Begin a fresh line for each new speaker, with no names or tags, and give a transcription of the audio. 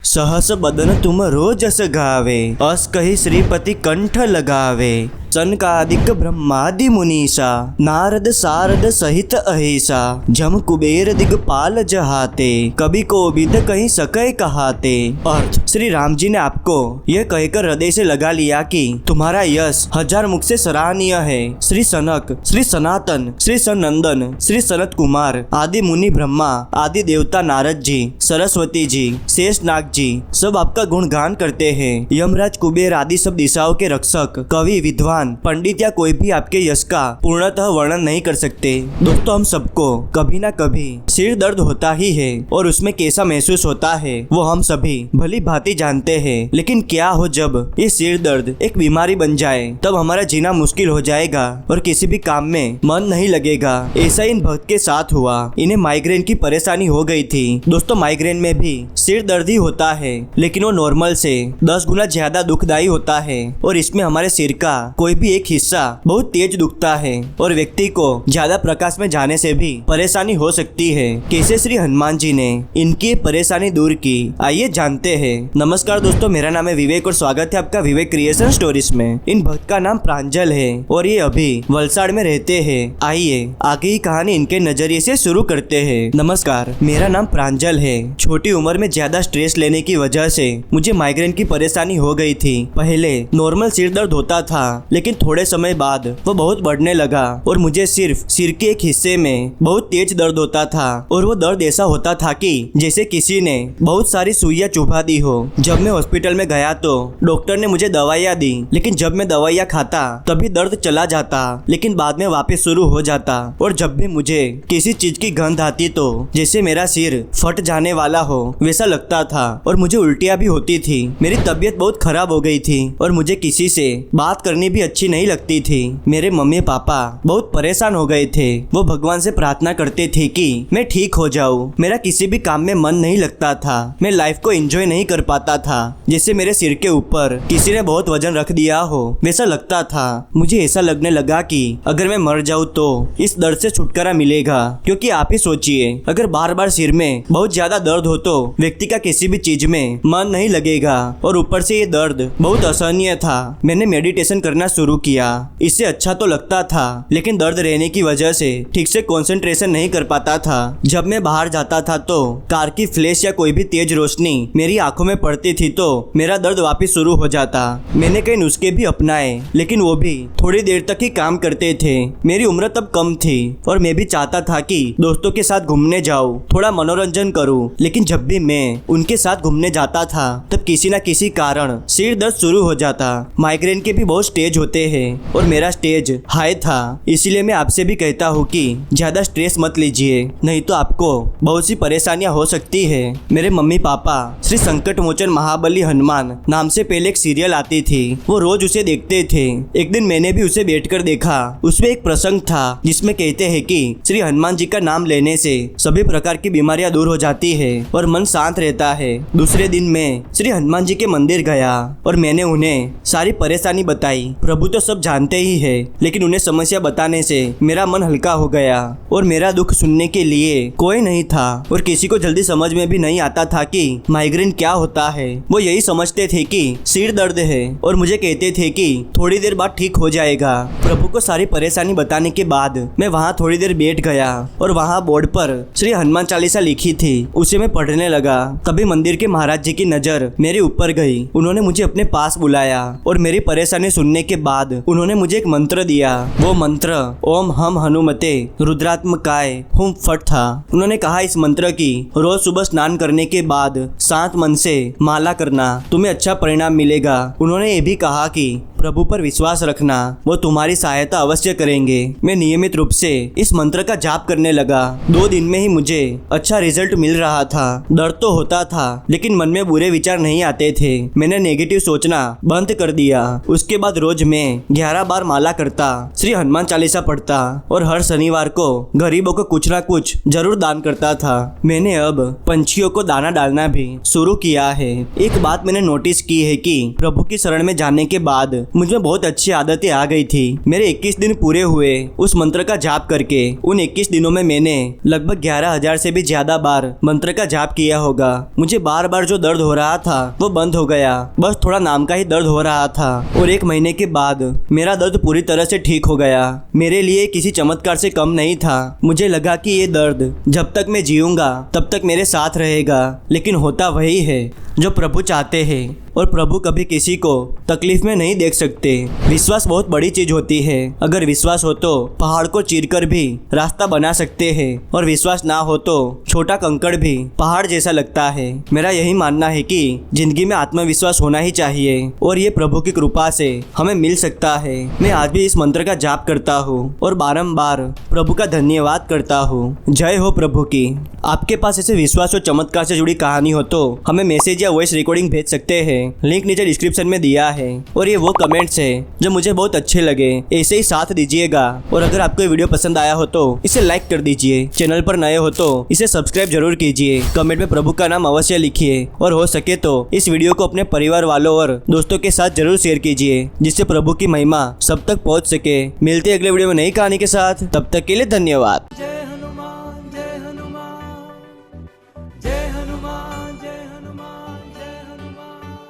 सहस बदन तुम रोजस गावे, अस कही श्रीपति कंठ लगावे। सनकादिक ब्रह्मादि मुनीसा, नारद सारद सहित अहिसा। जम कुबेर दिगपाल जहाते, कभी कोविद कहीं सकै कहाते। अर्थ, श्री राम जी ने आपको यह कहकर हृदय से लगा लिया कि तुम्हारा यश हजार मुख से सराहनीय है। श्री सनक, श्री सनातन, श्री सनंदन, श्री सनत कुमार आदि मुनि ब्रह्मा आदि देवता नारद जी, सरस्वती जी, शेषनाग जी सब आपका गुणगान करते हैं। यमराज कुबेर आदि सब दिशाओं के रक्षक, कवि, विद्वान, पंडित या कोई भी आपके यश का पूर्णतः वर्णन नहीं कर सकते। दोस्तों, हम सबको कभी ना कभी सिर दर्द होता ही है और उसमें कैसा महसूस होता है वो हम सभी भली भांति जानते हैं। लेकिन क्या हो जब ये सिर दर्द एक बीमारी बन जाए, तब हमारा जीना मुश्किल हो जाएगा और किसी भी काम में मन नहीं लगेगा। ऐसा इन भक्त के साथ हुआ। इन्हें माइग्रेन की परेशानी हो गई थी। दोस्तों, माइग्रेन में भी सिर दर्द ही होता है, लेकिन वो नॉर्मल से 10 गुना ज्यादा दुखदायी होता है और इसमें हमारे सिर का कोई भी एक हिस्सा बहुत तेज दुखता है और व्यक्ति को ज्यादा प्रकाश में जाने से भी परेशानी हो सकती है। कैसे श्री हनुमान जी ने इनकी परेशानी दूर की, आइए जानते हैं। नमस्कार दोस्तों, मेरा नाम है विवेक और स्वागत है आपका विवेक क्रिएशन स्टोरीज में। इन भक्त का नाम प्रांजल है और ये अभी वलसाड़ में रहते हैं। आइए आगे की कहानी इनके नजरिए से शुरू करते हैं। नमस्कार, मेरा नाम प्रांजल है। छोटी उम्र में ज्यादा स्ट्रेस लेने की वजह से मुझे माइग्रेन की परेशानी हो गई थी। पहले नॉर्मल सिर दर्द होता था, लेकिन थोड़े समय बाद वो बहुत बढ़ने लगा और मुझे सिर्फ सिर के एक हिस्से में बहुत तेज दर्द होता था और वो दर्द ऐसा होता था कि जैसे किसी ने बहुत सारी सुइयां चुभा दी हो। जब मैं हॉस्पिटल में गया तो डॉक्टर ने मुझे दवाइयां दी, लेकिन जब मैं दवाइयां खाता तभी दर्द चला जाता, लेकिन बाद में वापस शुरू हो जाता। और जब भी मुझे किसी चीज की गंध आती तो जैसे मेरा सिर फट जाने वाला हो वैसा लगता था और मुझे उल्टियां भी होती थी। मेरी तबीयत बहुत खराब हो गई थी और मुझे किसी से बात करनी भी अच्छी नहीं लगती थी। मेरे मम्मी पापा बहुत परेशान हो गए थे। वो भगवान से प्रार्थना करते थे कि मैं ठीक हो जाऊं। मेरा किसी भी काम में मन नहीं लगता था। मैं लाइफ को एंजॉय नहीं कर पाता था। जैसे मेरे सिर के ऊपर किसी ने बहुत वजन रख दिया हो वैसा लगता था। मुझे ऐसा लगने लगा कि अगर मैं मर जाऊं तो इस दर्द से छुटकारा मिलेगा। क्योंकि आप ही सोचिए, अगर बार बार सिर में बहुत ज्यादा दर्द हो तो व्यक्ति का किसी भी चीज में मन नहीं लगेगा और ऊपर से ये दर्द बहुत असहनीय था। मैंने मेडिटेशन करना शुरू किया। इससे अच्छा तो लगता था, लेकिन दर्द रहने की वजह से ठीक से कंसंट्रेशन नहीं कर पाता था। जब मैं बाहर जाता था तो कार की फ्लैश या कोई भी तेज रोशनी मेरी आंखों में पड़ती थी तो मेरा दर्द वापस शुरू हो जाता। मैंने कई नुस्खे भी अपनाए, लेकिन वो भी थोड़ी देर तक ही काम करते थे। मेरी उम्र तब कम थी और मैं भी चाहता था कि दोस्तों के साथ घूमने जाऊं, थोड़ा मनोरंजन करूं, लेकिन जब भी मैं उनके साथ घूमने जाता था तब किसी न किसी कारण सिर दर्द शुरू हो जाता। माइग्रेन के भी बहुत स्टेज होते हैं और मेरा स्टेज हाई था। इसीलिए मैं आपसे भी कहता हूँ कि ज्यादा स्ट्रेस मत लीजिए, नहीं तो आपको बहुत सी परेशानियां हो सकती है। मेरे मम्मी पापा श्री संकट मोचन महाबली हनुमान नाम से पहले एक सीरियल आती थी, वो रोज उसे देखते थे। एक दिन मैंने भी उसे बैठकर देखा। उसमें एक प्रसंग था जिसमें कहते हैं कि श्री हनुमान जी का नाम लेने से सभी प्रकार की बीमारियां दूर हो जाती है और मन शांत रहता है। दूसरे दिन मैं श्री हनुमान जी के मंदिर गया और मैंने उन्हें सारी परेशानी बताई। प्रभु तो सब जानते ही है, लेकिन उन्हें समस्या बताने से मेरा मन हल्का हो गया और मेरा दुख सुनने के लिए कोई नहीं था। और किसी को जल्दी समझ में भी नहीं आता था कि माइग्रेन क्या होता है। वो यही समझते थे कि सिर दर्द है और मुझे कहते थे कि थोड़ी देर बाद ठीक हो जाएगा। प्रभु को सारी परेशानी बताने के बाद मैं वहाँ थोड़ी देर बैठ गया और वहाँ बोर्ड पर श्री हनुमान चालीसा लिखी थी, उसे मैं पढ़ने लगा। तभी मंदिर के महाराज जी की नजर मेरे ऊपर गई। उन्होंने मुझे अपने पास बुलाया और मेरी परेशानी सुनने के बाद उन्होंने मुझे एक मंत्र दिया। वो मंत्र ओम हम हनुमते रुद्रात्मकाय हुम फट था। उन्होंने कहा, इस मंत्र की रोज सुबह स्नान करने के बाद शांत मन से माला करना, तुम्हें अच्छा परिणाम मिलेगा। उन्होंने ये भी कहा कि प्रभु पर विश्वास रखना, वो तुम्हारी सहायता अवश्य करेंगे। मैं नियमित रूप से इस मंत्र का जाप करने लगा। 2 दिन में ही मुझे अच्छा रिजल्ट मिल रहा था। दर्द तो होता था, लेकिन मन में बुरे विचार नहीं आते थे। मैंने नेगेटिव सोचना बंद कर दिया। उसके बाद रोज मैं 11 बार माला करता, श्री हनुमान चालीसा पढ़ता और हर शनिवार को गरीबों को कुछ ना कुछ जरूर दान करता था। मैंने अब पंछियों को दाना डालना भी शुरू किया है। एक बात मैंने नोटिस की है कि प्रभु की शरण में जाने के बाद मुझ में बहुत अच्छी आदतें आ गई थी। मेरे 21 दिन पूरे हुए उस मंत्र का जाप करके। उन 21 दिनों में मैंने लगभग 11,000 से भी ज्यादा बार मंत्र का जाप किया होगा। मुझे बार बार जो दर्द हो रहा था वो बंद हो गया, बस थोड़ा नाम का ही दर्द हो रहा था। और 1 महीने के बाद मेरा दर्द पूरी तरह से ठीक हो गया। मेरे लिए किसी चमत्कार से कम नहीं था। मुझे लगा कि ये दर्द जब तक मैं जीऊंगा तब तक मेरे साथ रहेगा, लेकिन होता वही है जो प्रभु चाहते हैं, और प्रभु कभी किसी को तकलीफ में नहीं देख सकते। विश्वास बहुत बड़ी चीज होती है। अगर विश्वास हो तो पहाड़ को चीरकर भी रास्ता बना सकते हैं, और विश्वास ना हो तो छोटा कंकड़ भी पहाड़ जैसा लगता है। मेरा यही मानना है कि जिंदगी में आत्मविश्वास होना ही चाहिए, और ये प्रभु की कृपा से हमें मिल सकता है। मैं आज भी इस मंत्र का जाप करता हूँ और बारंबार प्रभु का धन्यवाद करता हूँ। जय हो प्रभु की। आपके पास ऐसे विश्वास और चमत्कार से जुड़ी कहानी हो तो हमें मैसेज या वॉइस रिकॉर्डिंग भेज सकते हैं। लिंक नीचे डिस्क्रिप्शन में दिया है। और ये वो कमेंट्स है जो मुझे बहुत अच्छे लगे, ऐसे ही साथ दीजिएगा। और अगर आपको ये वीडियो पसंद आया हो तो इसे लाइक कर दीजिए। चैनल पर नए हो तो इसे सब्सक्राइब जरूर कीजिए। कमेंट में प्रभु का नाम अवश्य लिखिए, और हो सके तो इस वीडियो को अपने परिवार वालों और दोस्तों के साथ जरूर शेयर कीजिए, जिससे प्रभु की महिमा सब तक पहुँच सके। मिलते हैं अगले वीडियो में नई कहानी के साथ, तब तक के लिए धन्यवाद।
जय हनुमान जय हनुमान जय हनुमान।